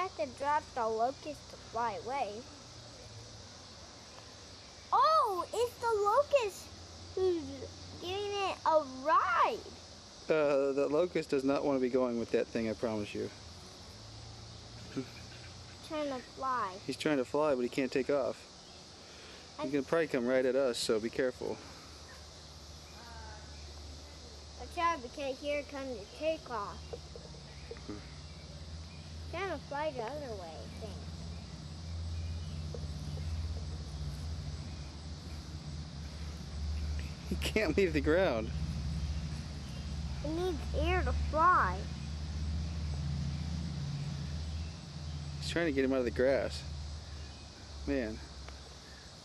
have to drop the locust to fly away. Oh, it's the locust who's giving it a ride. The locust does not want to be going with that thing, I promise you. Trying to fly. He's trying to fly, but he can't take off. He's going to probably come right at us, so be careful. Watch out, because here comes the takeoff. Trying to fly the other way, I think. He can't leave the ground. It needs air to fly. He's trying to get him out of the grass. Man,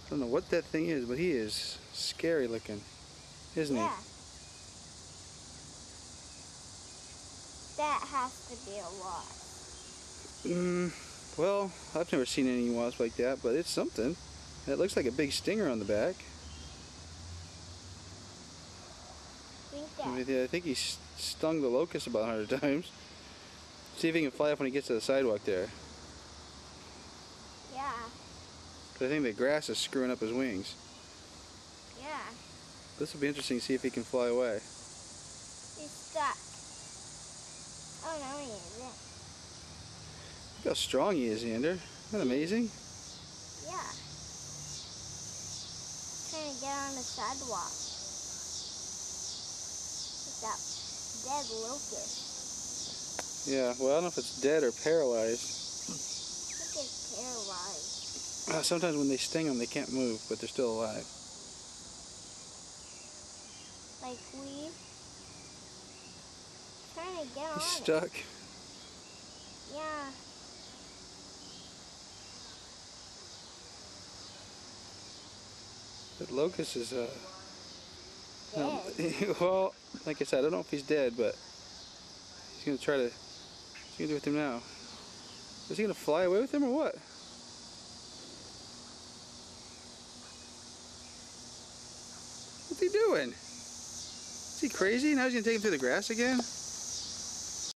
I don't know what that thing is, but he is scary looking, isn't he? Yeah. That has to be a wasp. Well, I've never seen any wasp like that, but it's something. It looks like a big stinger on the back. I think he stung the locust about 100 times. See if he can fly off when he gets to the sidewalk there. Yeah. But I think the grass is screwing up his wings. Yeah. This will be interesting to see if he can fly away. He's stuck. Oh no, he isn't. Look how strong he is, Xander. Isn't that amazing? Yeah. Trying to get on the sidewalk. With that dead locust. Yeah, well, I don't know if it's dead or paralyzed. I think it's paralyzed. Sometimes when they sting them, they can't move, but they're still alive. Like we trying to get on He's it. stuck. Yeah. The locust is Dead. well, like I said, I don't know if he's dead, but he's gonna try to. What's he gonna do with him now? Is he gonna fly away with him or what? What's he doing? Is he crazy? Now he's gonna take him through the grass again?